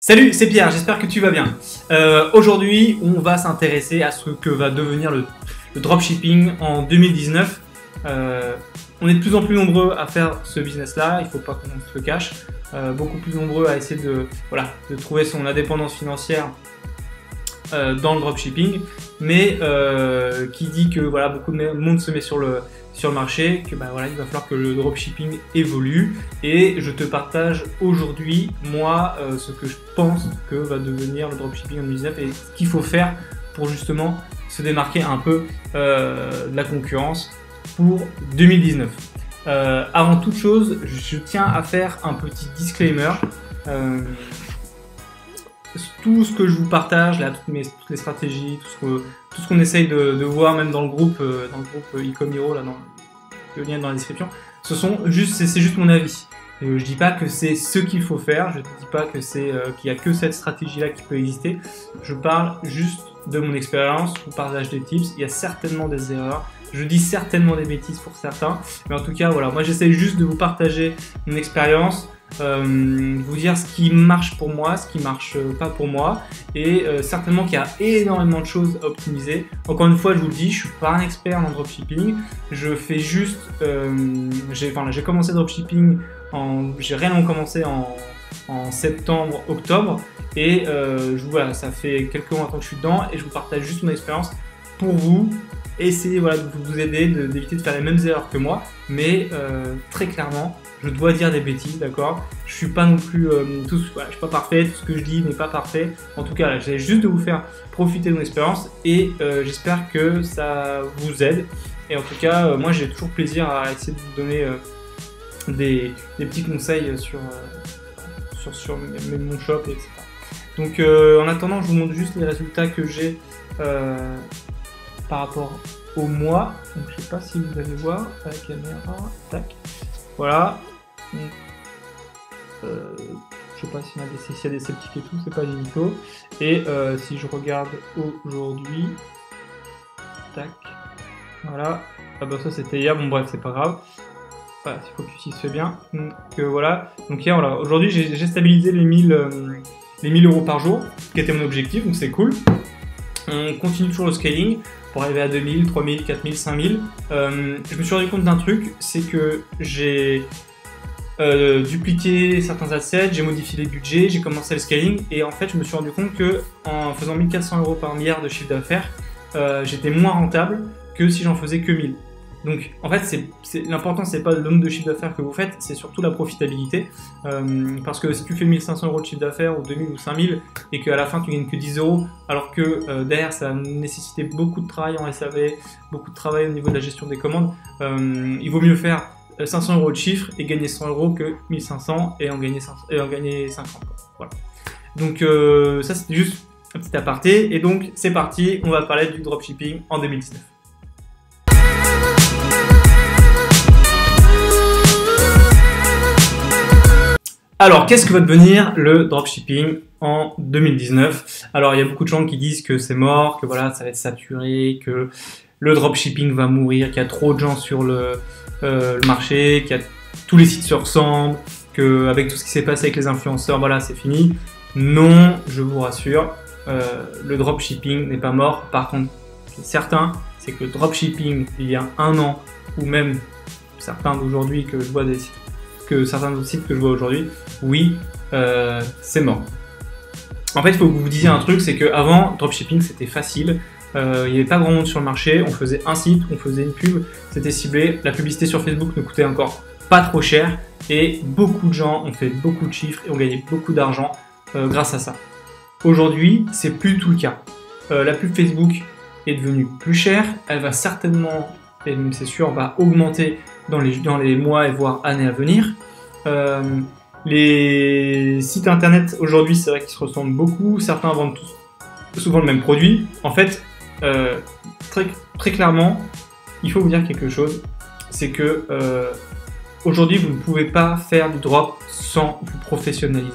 Salut, c'est Pierre, j'espère que tu vas bien. Aujourd'hui, on va s'intéresser à ce que va devenir le dropshipping en 2019. On est de plus en plus nombreux à faire ce business-là, il ne faut pas qu'on se le cache. Beaucoup plus nombreux à essayer de trouver son indépendance financière dans le dropshipping. Mais qui dit que beaucoup de monde se met sur le marché, que il va falloir que le dropshipping évolue, et je te partage aujourd'hui moi ce que je pense que va devenir le dropshipping en 2019 et ce qu'il faut faire pour justement se démarquer un peu de la concurrence pour 2019. Avant toute chose, je tiens à faire un petit disclaimer. Tout ce que je vous partage là, toutes les stratégies, tout ce qu'on essaye de voir, même dans le groupe Ecomiro, là, le lien est dans la description, c'est juste mon avis. Je dis pas que c'est ce qu'il faut faire, je ne dis pas que qu'il y a que cette stratégie là qui peut exister. Je parle juste de mon expérience, je vous partage des tips. Il y a certainement des erreurs, je dis certainement des bêtises pour certains, mais en tout cas voilà, moi j'essaie juste de vous partager mon expérience. Vous dire ce qui marche pour moi, ce qui marche pas pour moi, et certainement qu'il y a énormément de choses à optimiser. Encore une fois, je vous le dis, je suis pas un expert en dropshipping, je fais juste, j'ai commencé le dropshipping, j'ai réellement commencé en septembre, octobre, et ça fait quelques mois que je suis dedans, et je vous partage juste mon expérience pour vous. Essayez de vous aider, d'éviter de faire les mêmes erreurs que moi, mais très clairement, je dois dire des bêtises, d'accord? Je suis pas non plus je suis pas parfait, tout ce que je dis n'est pas parfait. En tout cas, j'essaie juste de vous faire profiter de mon expérience, et j'espère que ça vous aide. Et en tout cas, moi j'ai toujours plaisir à essayer de vous donner des petits conseils sur mon shop, etc. Donc en attendant, je vous montre juste les résultats que j'ai par rapport au mois. Donc je sais pas si vous allez voir à la caméra. Tac. Voilà. Je sais pas s'il y a des sceptiques et tout, c'est pas édito. Et si je regarde aujourd'hui, tac, voilà. Ah bah ça c'était hier, bon bref c'est pas grave. Voilà, si focus il se fait bien. Donc voilà. Donc hier voilà, aujourd'hui j'ai stabilisé les 1000 euros par jour, qui était mon objectif, donc c'est cool. On continue toujours le scaling pour arriver à 2000, 3000, 4000, 5000. Je me suis rendu compte d'un truc, c'est que j'ai dupliqué certains assets, j'ai modifié les budgets, j'ai commencé le scaling, et en fait je me suis rendu compte que en faisant 1400 euros par milliard de chiffre d'affaires, j'étais moins rentable que si j'en faisais que 1000. Donc en fait l'important c'est pas le nombre de chiffres d'affaires que vous faites, c'est surtout la profitabilité, parce que si tu fais 1500 euros de chiffre d'affaires ou 2000 ou 5000 et qu'à la fin tu gagnes que 10 euros, alors que derrière ça nécessitait beaucoup de travail en SAV, beaucoup de travail au niveau de la gestion des commandes, il vaut mieux faire 500 euros de chiffre et gagner 100 euros que 1500 et en gagner 50. Voilà. Donc ça c'était juste un petit aparté, et donc c'est parti, on va parler du dropshipping en 2019. Alors, qu'est-ce que va devenir le dropshipping en 2019? Alors, il y a beaucoup de gens qui disent que c'est mort, que voilà, ça va être saturé, que le dropshipping va mourir, qu'il y a trop de gens sur le marché, tous les sites se ressemblent, qu'avec tout ce qui s'est passé avec les influenceurs, voilà, c'est fini. Non, je vous rassure, le dropshipping n'est pas mort. Par contre, ce qui est certain, c'est que le dropshipping, il y a un an, ou même certains d'aujourd'hui que je vois certains autres sites que je vois aujourd'hui, oui, c'est mort. En fait, il faut que vous vous disiez un truc, c'est qu'avant, dropshipping, c'était facile. Il n'y avait pas grand monde sur le marché, on faisait un site, on faisait une pub, c'était ciblé. La publicité sur Facebook ne coûtait encore pas trop cher, et beaucoup de gens ont fait beaucoup de chiffres et ont gagné beaucoup d'argent grâce à ça. Aujourd'hui, c'est plus du tout le cas. La pub Facebook est devenue plus chère, elle va certainement, et même c'est sûr, va augmenter dans les mois et voire années à venir. Les sites internet aujourd'hui, c'est vrai qu'ils se ressemblent beaucoup, certains vendent souvent le même produit. En fait, très clairement, il faut vous dire quelque chose, c'est que aujourd'hui vous ne pouvez pas faire du drop sans vous professionnaliser,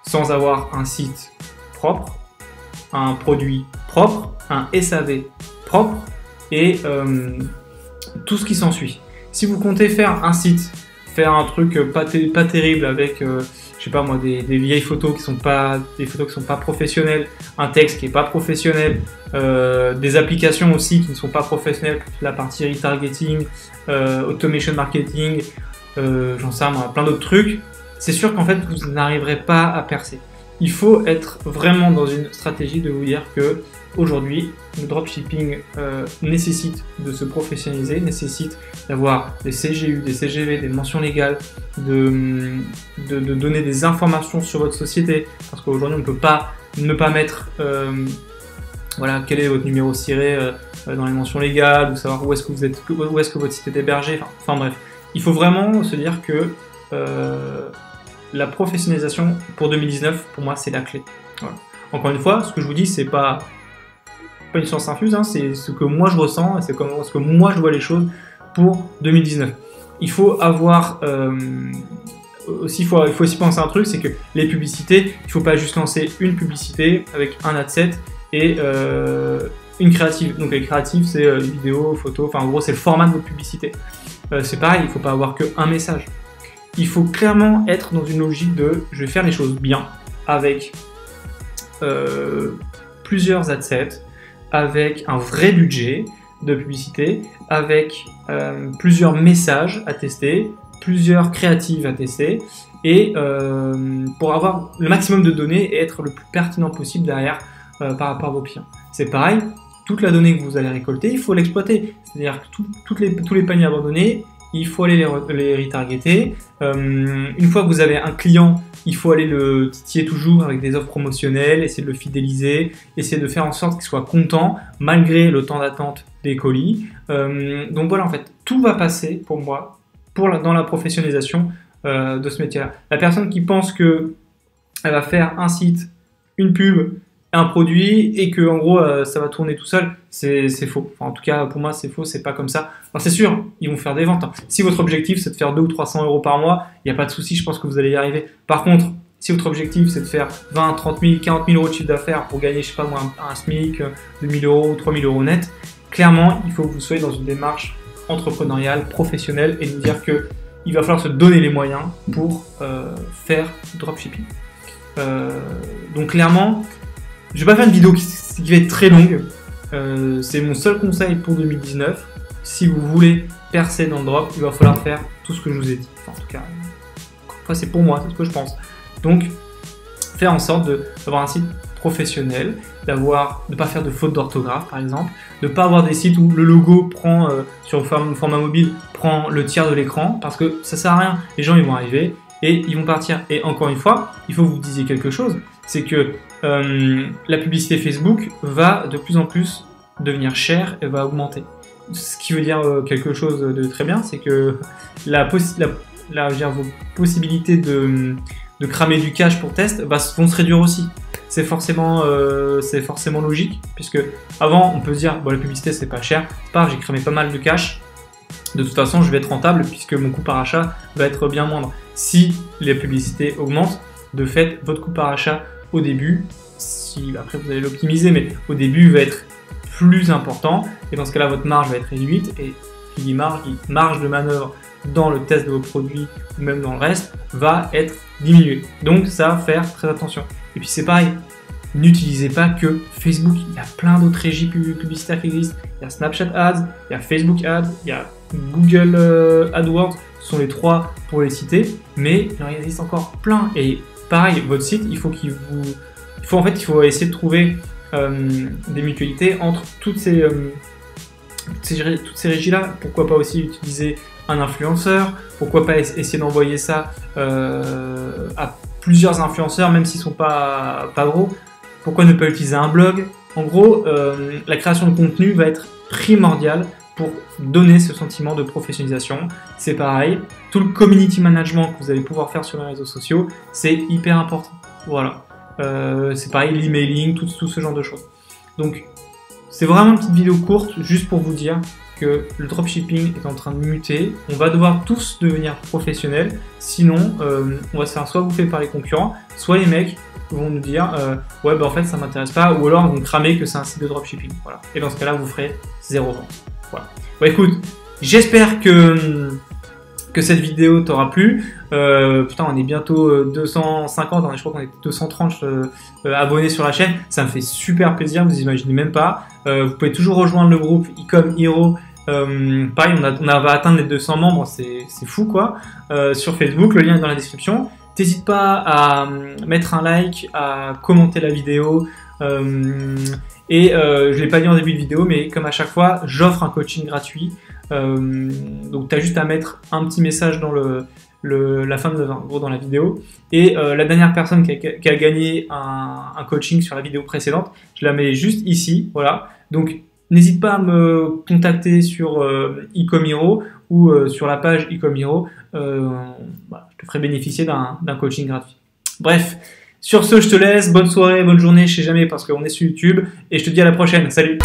sans avoir un site propre, un produit propre, un SAV propre, et tout ce qui s'ensuit. Si vous comptez faire un site, faire un truc pas terrible avec, je sais pas moi, des vieilles photos qui sont pas professionnelles, un texte qui est pas professionnel, des applications aussi qui ne sont pas professionnelles, la partie retargeting, automation marketing, j'en sais moi, plein d'autres trucs, c'est sûr qu'en fait vous n'arriverez pas à percer. Il faut être vraiment dans une stratégie de vous dire que aujourd'hui, le dropshipping nécessite de se professionnaliser, nécessite d'avoir des CGU, des CGV, des mentions légales, de donner des informations sur votre société, parce qu'aujourd'hui on ne peut pas ne pas mettre voilà, quel est votre numéro ciré dans les mentions légales, ou savoir où est-ce que votre site est hébergé, enfin bref. Il faut vraiment se dire que la professionnalisation pour 2019, pour moi, c'est la clé. Voilà. Encore une fois, ce que je vous dis, c'est pas une science infuse, hein, c'est ce que moi je ressens, c'est ce que moi je vois les choses pour 2019. Il faut avoir aussi, il faut aussi penser à un truc, c'est que les publicités, il ne faut pas juste lancer une publicité avec un ad set et une créative. Donc les créatives, c'est vidéo, photo, enfin en gros c'est le format de votre publicité. C'est pareil, il ne faut pas avoir qu'un message. Il faut clairement être dans une logique de je vais faire les choses bien avec plusieurs ad sets, avec un vrai budget de publicité, avec plusieurs messages à tester, plusieurs créatives à tester, et pour avoir le maximum de données et être le plus pertinent possible derrière par rapport à vos clients. C'est pareil, toute la donnée que vous allez récolter, il faut l'exploiter. C'est-à-dire que tous les paniers abandonnés, il faut aller les retargeter. Une fois que vous avez un client, il faut aller le titiller toujours avec des offres promotionnelles, essayer de le fidéliser, essayer de faire en sorte qu'il soit content malgré le temps d'attente des colis. Donc voilà, en fait, tout va passer pour moi dans la professionnalisation de ce métier-là. La personne qui pense que elle va faire un site, une pub, un produit et que en gros ça va tourner tout seul, c'est faux. Enfin, en tout cas pour moi c'est faux, c'est pas comme ça. Alors c'est sûr, ils vont faire des ventes. Hein. Si votre objectif c'est de faire 200 ou 300 euros par mois, il n'y a pas de souci, je pense que vous allez y arriver. Par contre, si votre objectif c'est de faire 20, 30 000, 40 000 euros de chiffre d'affaires pour gagner, je sais pas moi, un SMIC, 2 000 euros ou 3 000 euros net, clairement il faut que vous soyez dans une démarche entrepreneuriale, professionnelle et nous dire que il va falloir se donner les moyens pour faire du dropshipping. Donc clairement, je vais pas faire une vidéo qui va être très longue, c'est mon seul conseil pour 2019. Si vous voulez percer dans le drop, il va falloir faire tout ce que je vous ai dit. Enfin, en tout cas, c'est pour moi, c'est ce que je pense. Donc, faire en sorte d'avoir un site professionnel, de ne pas faire de fautes d'orthographe par exemple, de ne pas avoir des sites où le logo prend, sur le format mobile, prend le tiers de l'écran, parce que ça sert à rien. Les gens ils vont arriver et ils vont partir. Et encore une fois, il faut que vous disiez quelque chose, c'est que la publicité Facebook va de plus en plus devenir chère et va augmenter. Ce qui veut dire quelque chose de très bien, c'est que vos possibilités de cramer du cash pour test vont se réduire aussi. C'est forcément logique, puisque avant on peut se dire bon, la publicité c'est pas cher, c'est pas grave, j'ai cramé pas mal de cash, de toute façon je vais être rentable puisque mon coût par achat va être bien moindre. Si les publicités augmentent, de fait votre coût par achat au début, après vous allez l'optimiser, mais au début va être plus important, et dans ce cas là votre marge va être réduite, et qui dit marge de manœuvre dans le test de vos produits ou même dans le reste va être diminuée. Donc ça, faire très attention. Et puis c'est pareil, n'utilisez pas que Facebook, il y a plein d'autres régies publicitaires qui existent. Il y a Snapchat Ads, il y a Facebook Ads, il y a Google AdWords, ce sont les trois pour les citer, mais il en existe encore plein. Et pareil, votre site, il faut essayer de trouver des mutualités entre toutes ces régies-là. Pourquoi pas aussi utiliser un influenceur, pourquoi pas essayer d'envoyer ça à plusieurs influenceurs, même s'ils ne sont pas gros. Pourquoi ne pas utiliser un blog? En gros, la création de contenu va être primordiale pour donner ce sentiment de professionnalisation. C'est pareil, tout le community management que vous allez pouvoir faire sur les réseaux sociaux, c'est hyper important. Voilà. C'est pareil, l'emailing, tout ce genre de choses. Donc, c'est vraiment une petite vidéo courte, juste pour vous dire que le dropshipping est en train de muter. On va devoir tous devenir professionnels, sinon on va se faire soit bouffer par les concurrents, soit les mecs vont nous dire ouais bah en fait ça m'intéresse pas, ou alors ils vont cramer que c'est un site de dropshipping. Voilà. Et dans ce cas-là, vous ferez 0 vente. Voilà. Bon, écoute, j'espère que cette vidéo t'aura plu. Putain, on est bientôt 250, je crois qu'on est 230 abonnés sur la chaîne. Ça me fait super plaisir, vous imaginez même pas. Vous pouvez toujours rejoindre le groupe Ecom Hero. Pareil, on va atteindre les 200 membres, c'est fou quoi. Sur Facebook, le lien est dans la description. N'hésite pas à mettre un like, à commenter la vidéo. Je ne l'ai pas dit en début de vidéo, mais comme à chaque fois, j'offre un coaching gratuit. Donc tu as juste à mettre un petit message dans la fin de dans la vidéo. Et la dernière personne qui a gagné un coaching sur la vidéo précédente, je la mets juste ici. Voilà. Donc n'hésite pas à me contacter sur Ecom Hero ou sur la page Ecom Hero. Voilà, je te ferai bénéficier d'un coaching gratuit. Bref, sur ce, je te laisse. Bonne soirée, bonne journée, je sais jamais parce qu'on est sur YouTube. Et je te dis à la prochaine. Salut!